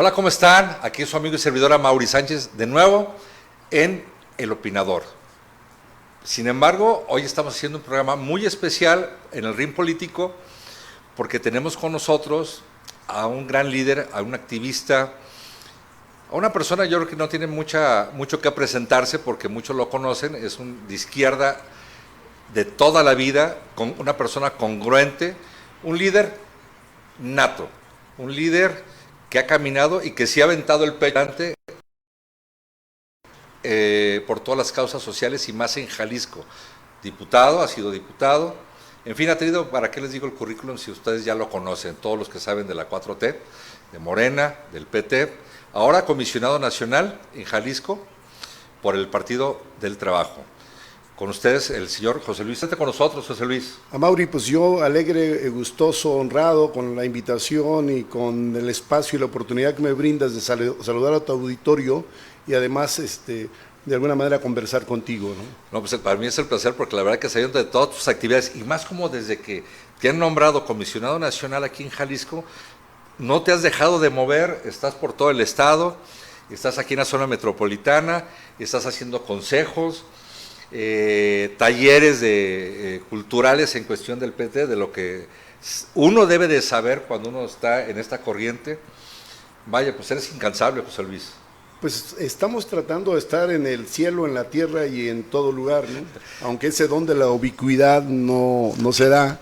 Hola, ¿cómo están? Aquí es su amigo y servidor Amaury Sánchez, de nuevo en El Opinador. Sin embargo, hoy estamos haciendo un programa muy especial en el ring político porque tenemos con nosotros a un gran líder, a un activista, a una persona yo creo que no tiene mucho que presentarse porque muchos lo conocen, es un de izquierda de toda la vida, con una persona congruente, un líder nato, un líder que ha caminado y que sí ha aventado el pecho por todas las causas sociales y más en Jalisco. Diputado, ha sido diputado, en fin, ha tenido, ¿para qué les digo el currículum si ustedes ya lo conocen? Todos los que saben de la 4T, de Morena, del PT, ahora comisionado nacional en Jalisco por el Partido del Trabajo. Con ustedes el señor José Luis. Estate con nosotros, José Luis. Amaury, pues yo alegre, gustoso, honrado con la invitación y con el espacio y la oportunidad que me brindas de saludar a tu auditorio y además de alguna manera conversar contigo, ¿no? No, pues para mí es el placer porque la verdad que sabiendo de todas tus actividades y más como desde que te han nombrado comisionado nacional aquí en Jalisco, no te has dejado de mover, estás por todo el estado, estás aquí en la zona metropolitana, estás haciendo consejos, talleres culturales en cuestión del PT, de lo que uno debe de saber cuando uno está en esta corriente. Vaya, pues eres incansable, José Luis. Pues estamos tratando de estar en el cielo, en la tierra y en todo lugar, ¿no? Aunque ese don de la ubicuidad no se da.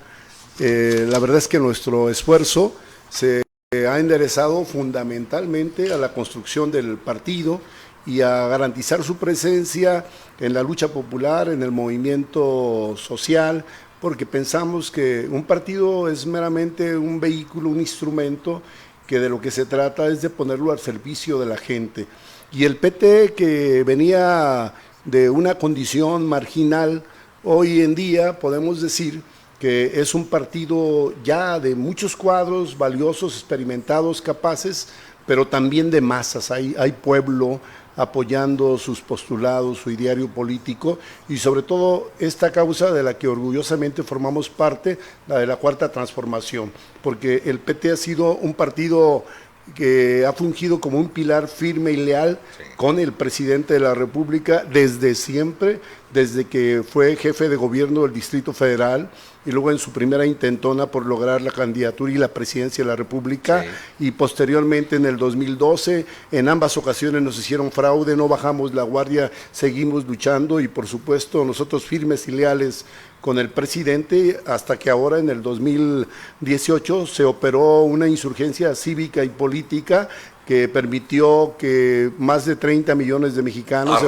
La verdad es que nuestro esfuerzo se ha enderezado fundamentalmente a la construcción del partido y a garantizar su presencia en la lucha popular, en el movimiento social, porque pensamos que un partido es meramente un vehículo, un instrumento, que de lo que se trata es de ponerlo al servicio de la gente. Y el PT, que venía de una condición marginal, hoy en día podemos decir que es un partido ya de muchos cuadros, valiosos, experimentados, capaces, pero también de masas. Hay pueblo apoyando sus postulados, su ideario político y sobre todo esta causa de la que orgullosamente formamos parte, la de la Cuarta Transformación, porque el PT ha sido un partido que ha fungido como un pilar firme y leal con el presidente de la República desde siempre, desde que fue jefe de gobierno del Distrito Federal y luego en su primera intentona por lograr la candidatura y la presidencia de la República, y posteriormente en el 2012, en ambas ocasiones nos hicieron fraude, no bajamos la guardia, seguimos luchando y por supuesto nosotros firmes y leales con el presidente hasta que ahora en el 2018 se operó una insurgencia cívica y política que permitió que más de 30 millones de mexicanos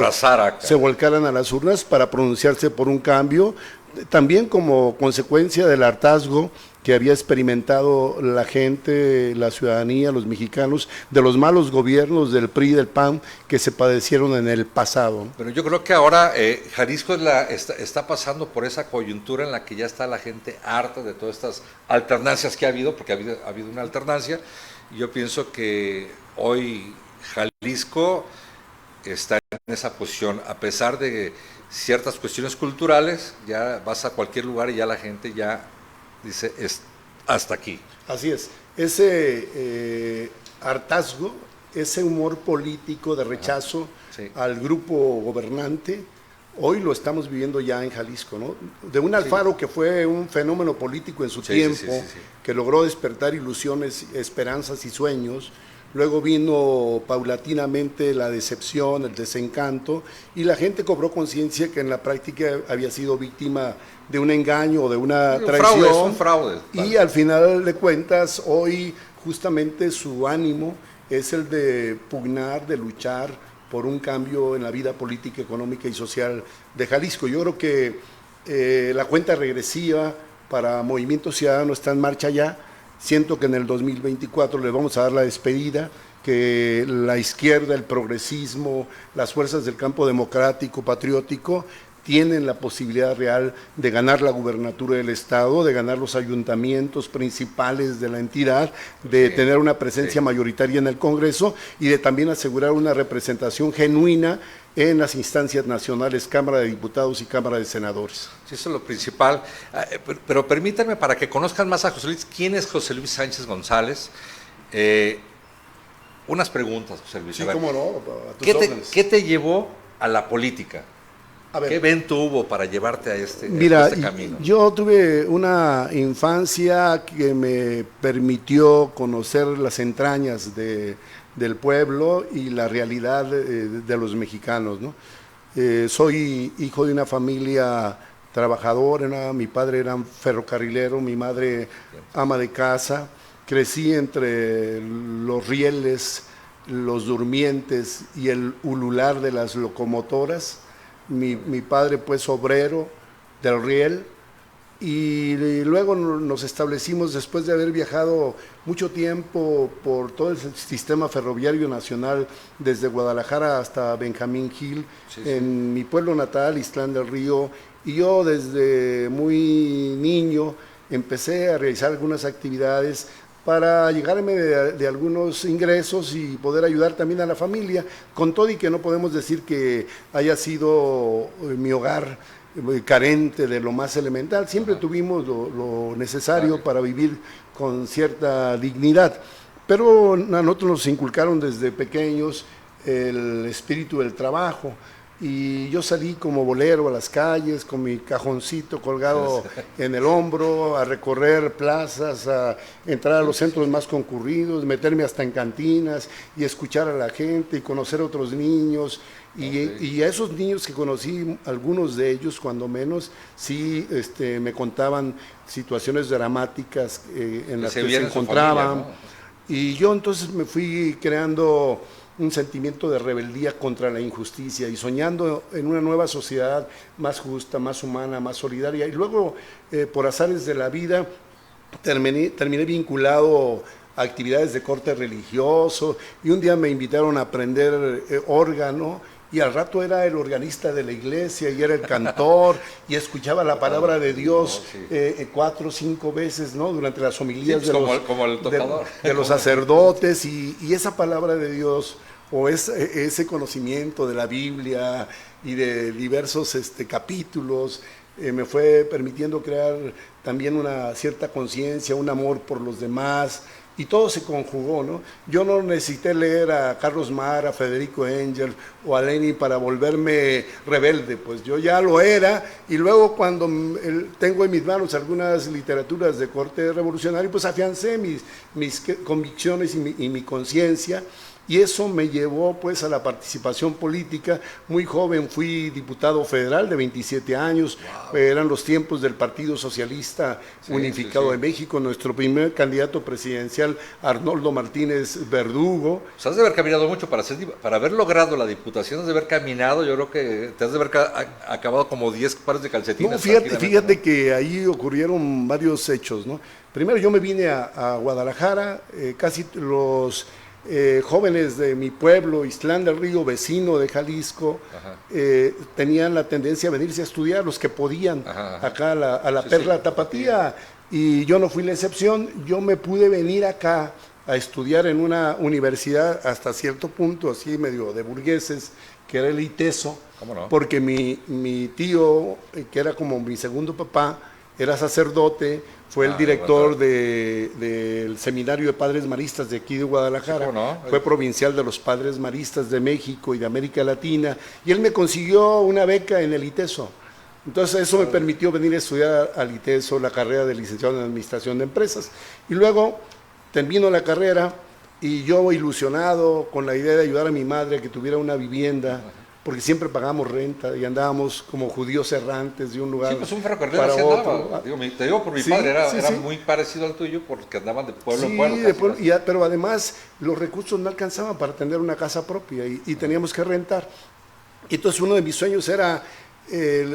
se volcaran a las urnas para pronunciarse por un cambio, también como consecuencia del hartazgo que había experimentado la gente, la ciudadanía, los mexicanos, de los malos gobiernos del PRI y del PAN que se padecieron en el pasado. Pero yo creo que ahora Jalisco está pasando por esa coyuntura en la que ya está la gente harta de todas estas alternancias que ha habido, porque ha habido una alternancia, y yo pienso que hoy Jalisco está en esa posición, a pesar de ciertas cuestiones culturales, ya vas a cualquier lugar y ya la gente ya dice, hasta aquí. Así es, ese hartazgo, ese humor político de rechazo al grupo gobernante, hoy lo estamos viviendo ya en Jalisco, ¿no? De un Alfaro que fue un fenómeno político en su tiempo, que logró despertar ilusiones, esperanzas y sueños. Luego vino paulatinamente la decepción, el desencanto, y la gente cobró conciencia que en la práctica había sido víctima de un engaño o de una traición. Un fraude. Y al final de cuentas, hoy justamente su ánimo es el de pugnar, de luchar por un cambio en la vida política, económica y social de Jalisco. Yo creo que la cuenta regresiva para Movimiento Ciudadano está en marcha ya. Siento que en el 2024 le vamos a dar la despedida, que la izquierda, el progresismo, las fuerzas del campo democrático, patriótico, tienen la posibilidad real de ganar la gubernatura del Estado, de ganar los ayuntamientos principales de la entidad, de tener una presencia mayoritaria en el Congreso y de también asegurar una representación genuina en las instancias nacionales, Cámara de Diputados y Cámara de Senadores. Sí, eso es lo principal. Pero permítanme, para que conozcan más a José Luis, ¿quién es José Luis Sánchez González? unas preguntas, José Luis. Sí, A ver, cómo no, a tus órdenes. ¿qué te llevó a la política? A ver, ¿Qué evento hubo para llevarte a mira, este camino? yo tuve una infancia que me permitió conocer las entrañas del pueblo y la realidad de los mexicanos, ¿no? Soy hijo de una familia trabajadora, mi padre era ferrocarrilero, mi madre ama de casa, crecí entre los rieles, los durmientes y el ulular de las locomotoras. Mi padre pues obrero del riel y luego nos establecimos después de haber viajado mucho tiempo por todo el sistema ferroviario nacional desde Guadalajara hasta Benjamín Gil, en mi pueblo natal, Ixtlán del Río, y yo desde muy niño empecé a realizar algunas actividades para llegarme de algunos ingresos y poder ayudar también a la familia, con todo y que no podemos decir que haya sido mi hogar carente de lo más elemental, siempre tuvimos lo necesario para vivir con cierta dignidad, pero a nosotros nos inculcaron desde pequeños el espíritu del trabajo, y yo salí como bolero a las calles con mi cajoncito colgado en el hombro, a recorrer plazas, a entrar a los centros más concurridos, meterme hasta en cantinas y escuchar a la gente y conocer a otros niños. Y a esos niños que conocí, algunos de ellos, cuando menos, sí me contaban situaciones dramáticas en las que se encontraban. Familia, ¿no? Y yo entonces me fui creando un sentimiento de rebeldía contra la injusticia y soñando en una nueva sociedad más justa, más humana, más solidaria. Y luego, por azares de la vida, terminé vinculado a actividades de corte religioso, y un día me invitaron a aprender órgano, y al rato era el organista de la iglesia y era el cantor y escuchaba la palabra de Dios 4 o 5 veces, ¿no? Durante las homilías de los sacerdotes, y esa palabra de Dios o ese conocimiento de la Biblia y de diversos capítulos me fue permitiendo crear también una cierta conciencia, un amor por los demás, y todo se conjugó, ¿no? Yo no necesité leer a Carlos Mar, a Federico Engel o a Lenin para volverme rebelde, pues yo ya lo era, y luego cuando tengo en mis manos algunas literaturas de corte revolucionario, pues afiancé mis convicciones y mi conciencia, y eso me llevó pues a la participación política. Muy joven fui diputado federal de 27 años, eran los tiempos del Partido Socialista Unificado de México, nuestro primer candidato presidencial, Arnoldo Martínez Verdugo. O sea, has de haber caminado mucho para haber logrado la diputación, has de haber caminado, yo creo que te has de haber acabado como 10 pares de calcetines. No, fíjate ¿no? que ahí ocurrieron varios hechos, ¿no? Primero yo me vine a Guadalajara, casi los jóvenes de mi pueblo, Ixtlán del Río, vecino de Jalisco, tenían la tendencia a venirse a estudiar, los que podían, acá a la Perla Tapatía, y yo no fui la excepción. Yo me pude venir acá a estudiar en una universidad hasta cierto punto, así medio de burgueses, que era el ITESO, porque mi tío, que era como mi segundo papá, era sacerdote, fue el director del Seminario de Padres Maristas de aquí de Guadalajara, fue provincial de los Padres Maristas de México y de América Latina, y él me consiguió una beca en el ITESO. Entonces eso me permitió venir a estudiar al ITESO la carrera de licenciado en Administración de Empresas. Y luego termino la carrera y yo ilusionado con la idea de ayudar a mi madre a que tuviera una vivienda, porque siempre pagamos renta y andábamos como judíos errantes de un lugar pues un ferrocarrilero para otro. Andaba. Te digo por mi padre, era muy parecido al tuyo porque andaban de pueblo en pueblo. Pero además los recursos no alcanzaban para tener una casa propia y teníamos que rentar. Y entonces uno de mis sueños era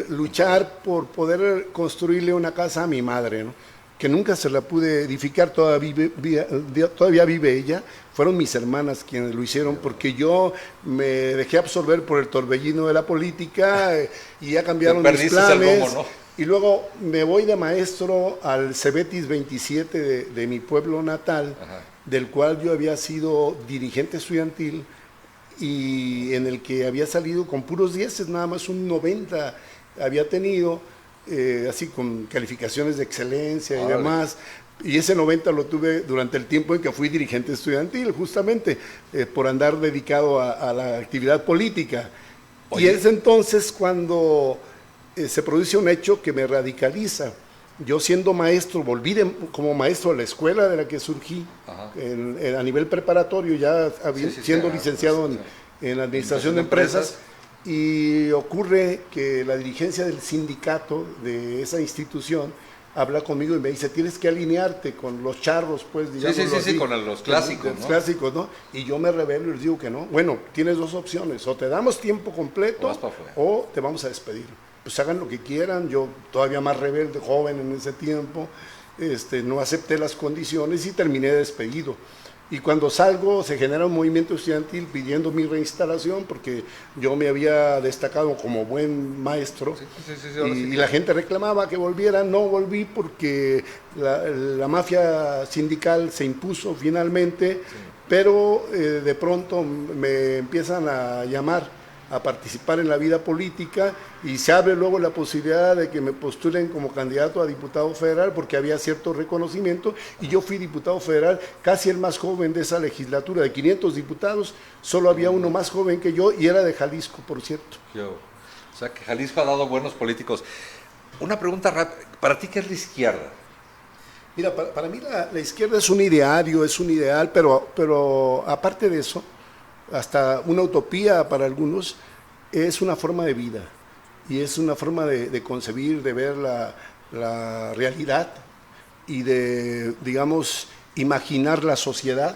luchar por poder construirle una casa a mi madre, ¿no? Que nunca se la pude edificar, todavía vive ella. Fueron mis hermanas quienes lo hicieron, porque yo me dejé absorber por el torbellino de la política y ya cambiaron mis planes. Rumbo, ¿no? Y luego me voy de maestro al Cebetis 27 de mi pueblo natal, del cual yo había sido dirigente estudiantil y en el que había salido con puros 10, nada más un 90 había tenido. Así con calificaciones de excelencia y demás, Y ese 90 lo tuve durante el tiempo en que fui dirigente estudiantil, justamente por andar dedicado a la actividad política. Oye. Y es entonces cuando se produce un hecho que me radicaliza. Yo siendo maestro, volví como maestro a la escuela de la que surgí, a nivel preparatorio, ya siendo licenciado en Administración de Empresas, y ocurre que la dirigencia del sindicato de esa institución habla conmigo y me dice, tienes que alinearte con los charros, pues, digamos. Sí, con los clásicos, ¿no? Los clásicos, ¿no? Y yo me rebelo y les digo que no. Bueno, tienes dos opciones, o te damos tiempo completo o te vamos a despedir. Pues hagan lo que quieran, yo todavía más rebelde, joven en ese tiempo, no acepté las condiciones y terminé despedido. Y cuando salgo se genera un movimiento estudiantil pidiendo mi reinstalación porque yo me había destacado como buen maestro y la gente reclamaba que volviera. No volví porque la mafia sindical se impuso finalmente, pero de pronto me empiezan a llamar a participar en la vida política y se abre luego la posibilidad de que me postulen como candidato a diputado federal porque había cierto reconocimiento y yo fui diputado federal, casi el más joven de esa legislatura, de 500 diputados, solo había uno más joven que yo y era de Jalisco, por cierto. O sea que Jalisco ha dado buenos políticos. Una pregunta rápida, ¿para ti qué es la izquierda? Mira, para mí la izquierda es un ideario, es un ideal, pero aparte de eso, hasta una utopía para algunos, es una forma de vida y es una forma de concebir, de ver la realidad y de, digamos, imaginar la sociedad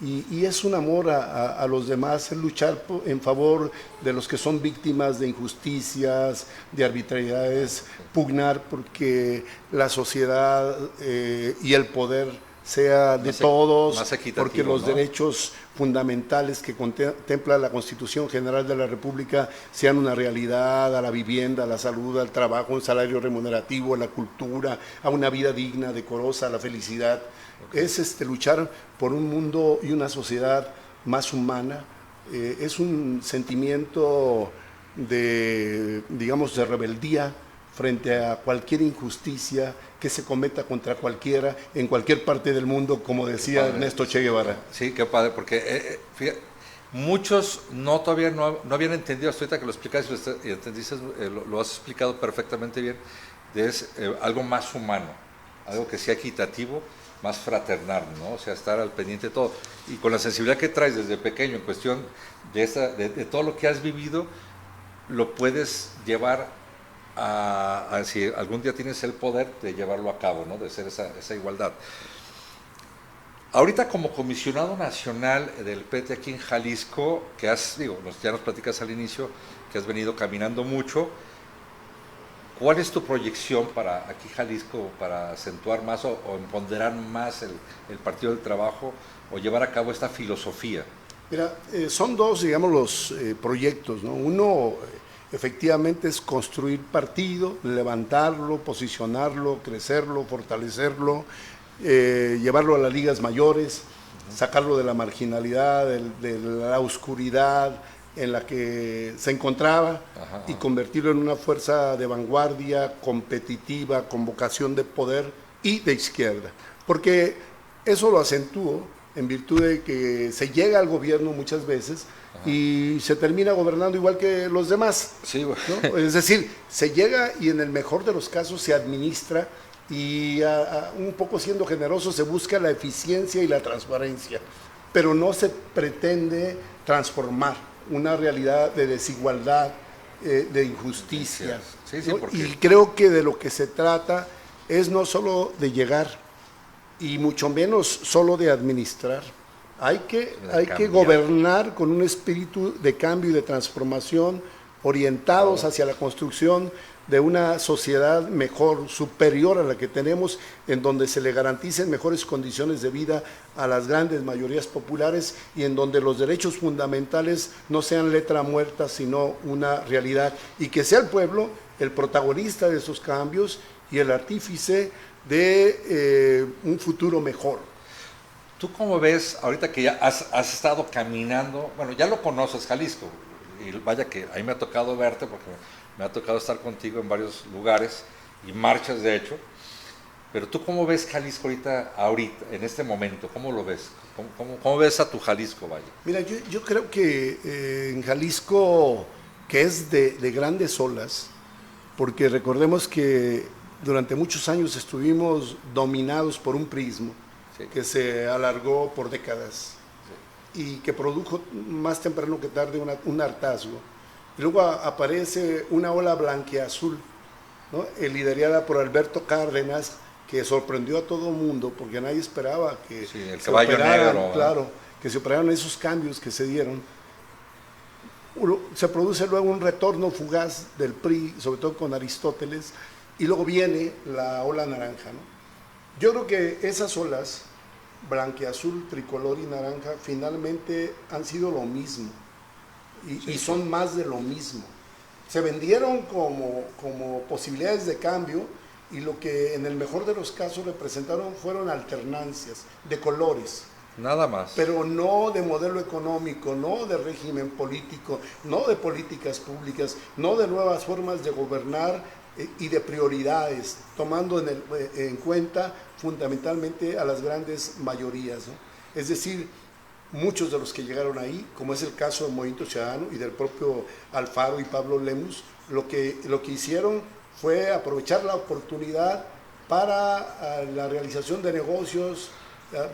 y es un amor a los demás, es luchar en favor de los que son víctimas de injusticias, de arbitrariedades, pugnar porque la sociedad y el poder sea de todos, porque los derechos fundamentales que contempla la Constitución General de la República sean una realidad, a la vivienda, a la salud, al trabajo, un salario remunerativo, a la cultura, a una vida digna, decorosa, a la felicidad. Es luchar por un mundo y una sociedad más humana, es un sentimiento de, digamos, de rebeldía frente a cualquier injusticia que se cometa contra cualquiera, en cualquier parte del mundo, como decía Ernesto Che Guevara. Sí, qué padre, porque fíjate, muchos todavía no habían entendido, hasta ahorita que lo explicas y entendiste, lo has explicado perfectamente bien, es algo más humano, algo que sea equitativo, más fraternal, ¿no? O sea, estar al pendiente de todo. Y con la sensibilidad que traes desde pequeño en cuestión de todo lo que has vivido, lo puedes llevar si algún día tienes el poder de llevarlo a cabo, ¿no? De hacer esa igualdad. Ahorita como comisionado nacional del PT aquí en Jalisco, que ya nos platicas al inicio, que has venido caminando mucho, ¿cuál es tu proyección para aquí Jalisco, para acentuar más o empoderar más el Partido del Trabajo o llevar a cabo esta filosofía? Mira, son dos, digamos, los proyectos, ¿no? Uno efectivamente es construir partido, levantarlo, posicionarlo, crecerlo, fortalecerlo, llevarlo a las ligas mayores, sacarlo de la marginalidad, de la oscuridad en la que se encontraba y convertirlo en una fuerza de vanguardia, competitiva, con vocación de poder y de izquierda. Porque eso lo acentúo en virtud de que se llega al gobierno muchas veces y se termina gobernando igual que los demás. Sí, bueno. ¿No? Es decir, se llega y en el mejor de los casos se administra y un poco siendo generoso se busca la eficiencia y la transparencia, pero no se pretende transformar una realidad de desigualdad, de injusticia. Sí, ¿no? porque... Y creo que de lo que se trata es no solo de llegar y mucho menos solo de administrar. Hay que gobernar con un espíritu de cambio y de transformación orientados hacia la construcción de una sociedad mejor, superior a la que tenemos, en donde se le garanticen mejores condiciones de vida a las grandes mayorías populares y en donde los derechos fundamentales no sean letra muerta, sino una realidad, y que sea el pueblo el protagonista de esos cambios y el artífice de un futuro mejor. ¿Tú cómo ves, ahorita que ya has estado caminando, bueno, ya lo conoces Jalisco, y vaya que a mí me ha tocado verte porque me ha tocado estar contigo en varios lugares y marchas de hecho, Pero tú, ¿cómo ves Jalisco ahorita, en este momento? ¿Cómo lo ves? ¿Cómo ves a tu Jalisco, vaya? Mira, yo creo que en Jalisco, que es de grandes olas, porque recordemos que durante muchos años estuvimos dominados por un prismo Sí. que se alargó por décadas y que produjo más temprano que tarde un hartazgo. Y luego aparece una ola blanqueazul, ¿no? Liderada por Alberto Cárdenas, que sorprendió a todo el mundo porque nadie esperaba que Sí, el se caballo operaran, negro. claro, que se operaran esos cambios que se dieron. Se produce luego un retorno fugaz del PRI, sobre todo con Aristóteles, y luego viene la ola naranja, ¿no? Yo creo que esas olas, blanqueazul, tricolor y naranja, finalmente han sido lo mismo, y son más de lo mismo. Se vendieron como posibilidades de cambio, y lo que en el mejor de los casos representaron fueron alternancias de colores, Nada más. pero no de modelo económico, no de régimen político, no de políticas públicas, no de nuevas formas de gobernar y de prioridades, tomando en cuenta fundamentalmente a las grandes mayorías, ¿no? Es decir, muchos de los que llegaron ahí, como es el caso del Movimiento Ciudadano y del propio Alfaro y Pablo Lemus, lo que hicieron fue aprovechar la oportunidad para la realización de negocios,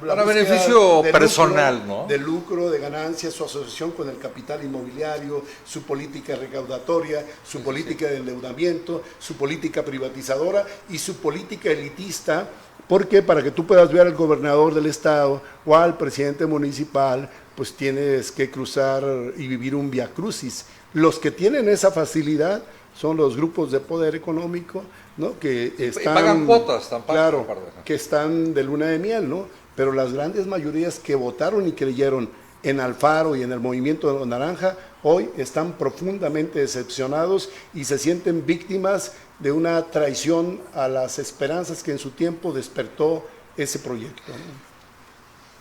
para beneficio personal, ¿no? De lucro, de ganancias, su asociación con el capital inmobiliario, su política recaudatoria, su política de endeudamiento, su política privatizadora y su política elitista, porque para que tú puedas ver al gobernador del estado o al presidente municipal, pues tienes que cruzar y vivir un vía crucis. Los que tienen esa facilidad son los grupos de poder económico, ¿no? Que están, pagan cuotas tampoco. Claro, que están de luna de miel, ¿no? Pero las grandes mayorías que votaron y creyeron en Alfaro y en el movimiento naranja, hoy están profundamente decepcionados y se sienten víctimas de una traición a las esperanzas que en su tiempo despertó ese proyecto, ¿no?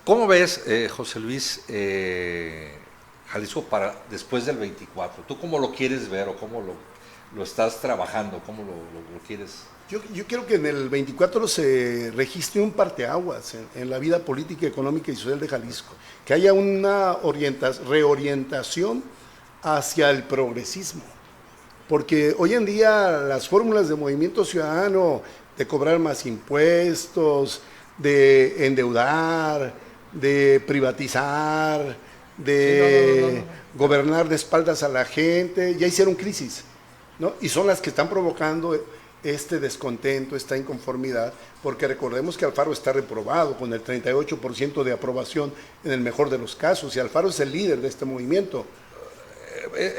¿Cómo ves, José Luis, Jalisco para después del 24? ¿Tú cómo lo quieres ver o cómo lo estás trabajando? ¿Cómo lo quieres? Yo creo que en el 24 se registre un parteaguas en la vida política, económica y social de Jalisco, que haya una reorientación hacia el progresismo, porque hoy en día las fórmulas de Movimiento Ciudadano, de cobrar más impuestos, de endeudar, de privatizar, de gobernar de espaldas a la gente, ya hicieron crisis, ¿no? Y son las que están provocando este descontento, esta inconformidad, porque recordemos que Alfaro está reprobado con el 38% de aprobación en el mejor de los casos, y Alfaro es el líder de este movimiento.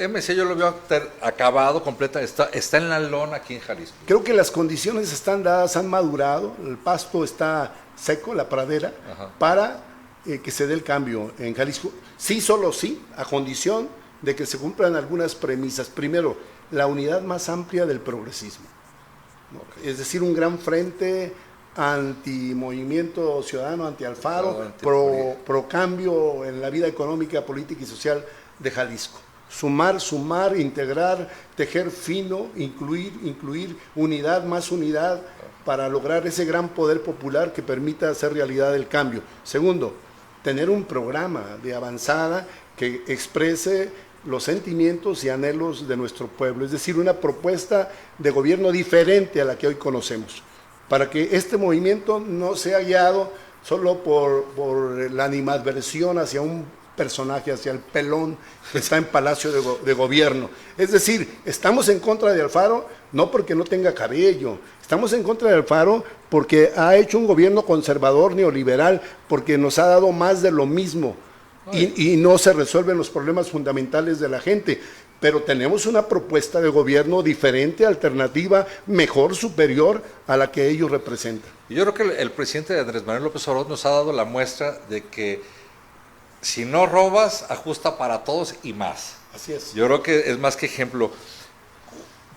MC yo lo veo acabado, completa, está en la lona aquí en Jalisco. Creo que las condiciones están dadas, han madurado, el pasto está seco, la pradera, para que se dé el cambio en Jalisco. Sí, solo sí, a condición de que se cumplan algunas premisas. Primero, la unidad más amplia del progresismo, ¿no? Es decir, un gran frente anti-movimiento ciudadano, anti-Alfaro, pro cambio en la vida económica, política y social de Jalisco. Sumar, integrar, tejer fino, incluir unidad más unidad para lograr ese gran poder popular que permita hacer realidad el cambio. Segundo, tener un programa de avanzada que exprese los sentimientos y anhelos de nuestro pueblo, es decir, una propuesta de gobierno diferente a la que hoy conocemos, para que este movimiento no sea guiado solo por la animadversión hacia un personaje, hacia el pelón que está en Palacio de Gobierno. Es decir, estamos en contra de Alfaro no porque no tenga cabello, estamos en contra de Alfaro porque ha hecho un gobierno conservador neoliberal, porque nos ha dado más de lo mismo y no se resuelven los problemas fundamentales de la gente. Pero tenemos una propuesta de gobierno diferente, alternativa, mejor, superior a la que ellos representan. Y yo creo que el presidente Andrés Manuel López Obrador nos ha dado la muestra de que si no robas, ajusta para todos y más. Así es. Yo creo que es más que ejemplo.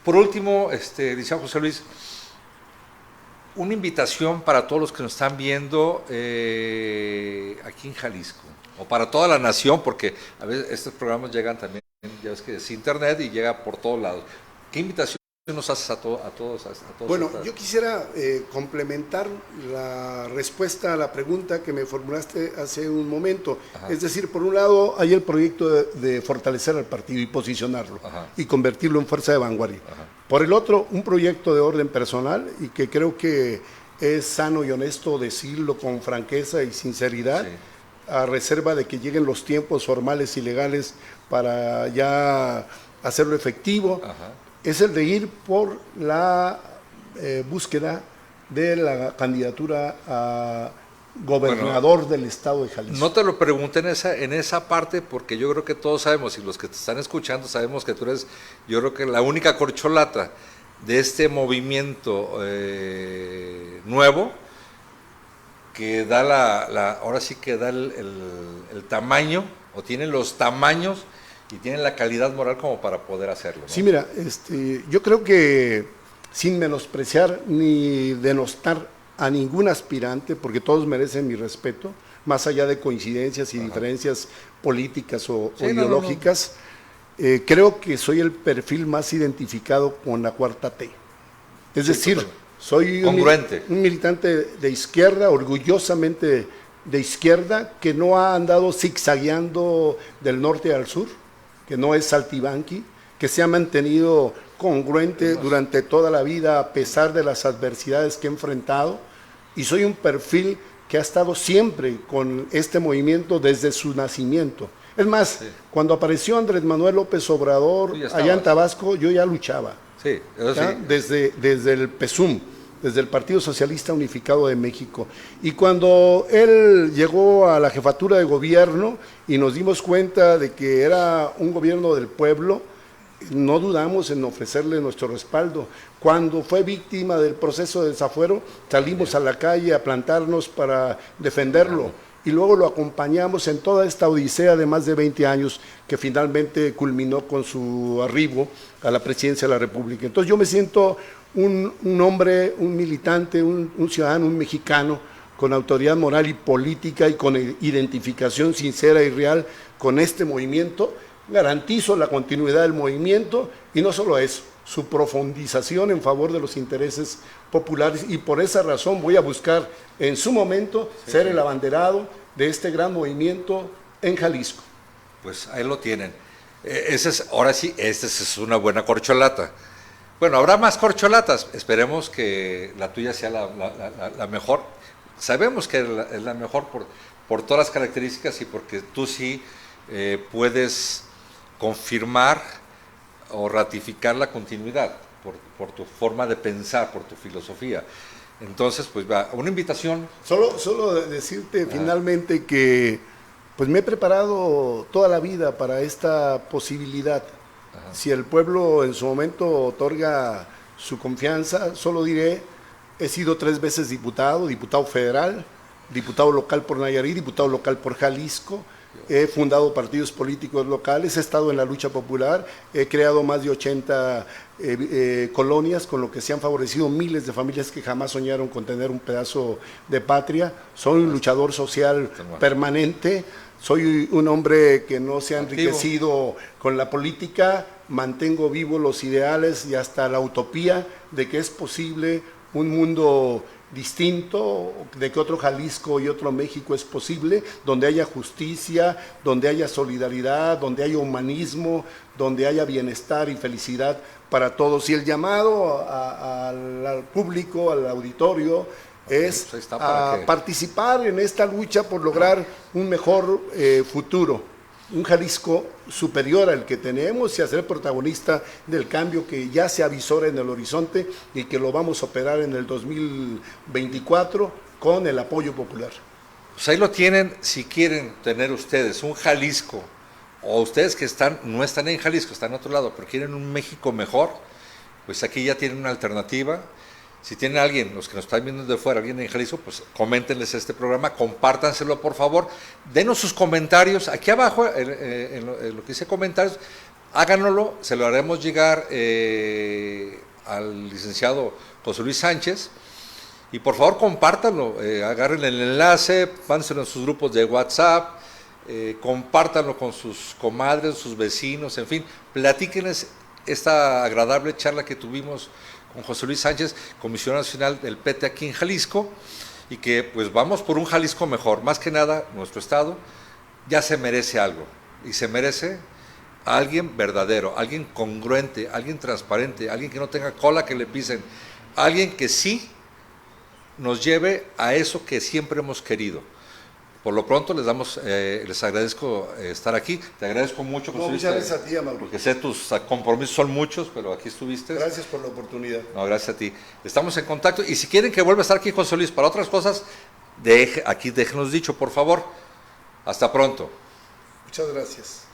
Por último, dice José Luis, una invitación para todos los que nos están viendo aquí en Jalisco, o para toda la nación, porque a veces estos programas llegan también, ya ves que es internet y llega por todos lados. ¿Qué invitación nos haces a todos? Bueno, yo quisiera complementar la respuesta a la pregunta que me formulaste hace un momento. Ajá. Es decir, por un lado hay el proyecto de fortalecer al partido y posicionarlo, ajá, y convertirlo en fuerza de vanguardia. Ajá. Por el otro, un proyecto de orden personal, y que creo que es sano y honesto decirlo con franqueza y sinceridad, sí, a reserva de que lleguen los tiempos formales y legales para ya hacerlo efectivo. Ajá. Es el de ir por la búsqueda de la candidatura a gobernador del estado de Jalisco. No te lo pregunté en esa parte, porque yo creo que todos sabemos, y los que te están escuchando sabemos que tú eres, yo creo que la única corcholata de este movimiento nuevo, que da ahora sí que da el tamaño, o tiene los tamaños, y tienen la calidad moral como para poder hacerlo, ¿no? Sí, mira, yo creo que sin menospreciar ni denostar a ningún aspirante, porque todos merecen mi respeto, más allá de coincidencias y ajá, diferencias políticas o ideológicas, creo que soy el perfil más identificado con la cuarta T. Es sí, decir, soy un militante de izquierda, orgullosamente de izquierda, que no ha andado zigzagueando del norte al sur, que no es saltibanqui, que se ha mantenido congruente durante toda la vida a pesar de las adversidades que he enfrentado, y soy un perfil que ha estado siempre con este movimiento desde su nacimiento. Es más, sí, cuando apareció Andrés Manuel López Obrador allá en Tabasco, yo ya luchaba, sí, eso sí, desde el PSUM, desde el Partido Socialista Unificado de México. Y cuando él llegó a la jefatura de gobierno y nos dimos cuenta de que era un gobierno del pueblo, no dudamos en ofrecerle nuestro respaldo. Cuando fue víctima del proceso de desafuero, salimos a la calle a plantarnos para defenderlo. Y luego lo acompañamos en toda esta odisea de más de 20 años que finalmente culminó con su arribo a la presidencia de la República. Entonces yo me siento un hombre, un militante, un ciudadano, un mexicano con autoridad moral y política y con identificación sincera y real con este movimiento. Garantizo la continuidad del movimiento y no solo eso, su profundización en favor de los intereses populares, y por esa razón voy a buscar en su momento ser el abanderado de este gran movimiento en Jalisco. Pues ahí lo tienen. Ahora sí, esta es una buena corcholata. Bueno, habrá más corcholatas, esperemos que la tuya sea la mejor. Sabemos que es la mejor por todas las características y porque tú sí puedes confirmar o ratificar la continuidad por tu forma de pensar, por tu filosofía. Entonces, pues va, una invitación. Solo decirte finalmente que pues me he preparado toda la vida para esta posibilidad. Ajá. Si el pueblo en su momento otorga su confianza, solo diré, he sido 3 veces diputado federal, diputado local por Nayarit, diputado local por Jalisco, he fundado partidos políticos locales, he estado en la lucha popular, he creado más de 80 colonias, con lo que se han favorecido miles de familias que jamás soñaron con tener un pedazo de patria. Soy un luchador social permanente, soy un hombre que no se ha enriquecido con la política, mantengo vivos los ideales y hasta la utopía de que es posible un mundo distinto, de que otro Jalisco y otro México es posible, donde haya justicia, donde haya solidaridad, donde haya humanismo, donde haya bienestar y felicidad para todos. Y el llamado al público, al auditorio, es a participar en esta lucha por lograr un mejor futuro, un Jalisco superior al que tenemos y a ser protagonista del cambio que ya se avisora en el horizonte y que lo vamos a operar en el 2024 con el apoyo popular. Pues ahí lo tienen. Si quieren tener ustedes un Jalisco, o ustedes que no están en Jalisco, están en otro lado, pero quieren un México mejor, pues aquí ya tienen una alternativa. Si tienen alguien, los que nos están viendo de fuera, alguien en Jalisco, pues coméntenles este programa, compártanselo por favor, denos sus comentarios, aquí abajo, en lo que dice comentarios, háganoslo, se lo haremos llegar al licenciado José Luis Sánchez, y por favor compártanlo, agarren el enlace, pánselo en sus grupos de WhatsApp, compártanlo con sus comadres, sus vecinos, en fin, platíquenles esta agradable charla que tuvimos con José Luis Sánchez, comisionado nacional del PT aquí en Jalisco, y que pues vamos por un Jalisco mejor. Más que nada, nuestro estado ya se merece algo, y se merece a alguien verdadero, alguien congruente, alguien transparente, alguien que no tenga cola que le pisen, alguien que sí nos lleve a eso que siempre hemos querido. Por lo pronto les agradezco estar aquí, te agradezco mucho. No, muchas gracias a ti, Amaury. Porque sé tus compromisos son muchos, pero aquí estuviste. Gracias por la oportunidad. No, gracias a ti. Estamos en contacto y si quieren que vuelva a estar aquí José Luis para otras cosas, aquí déjenos dicho, por favor. Hasta pronto. Muchas gracias.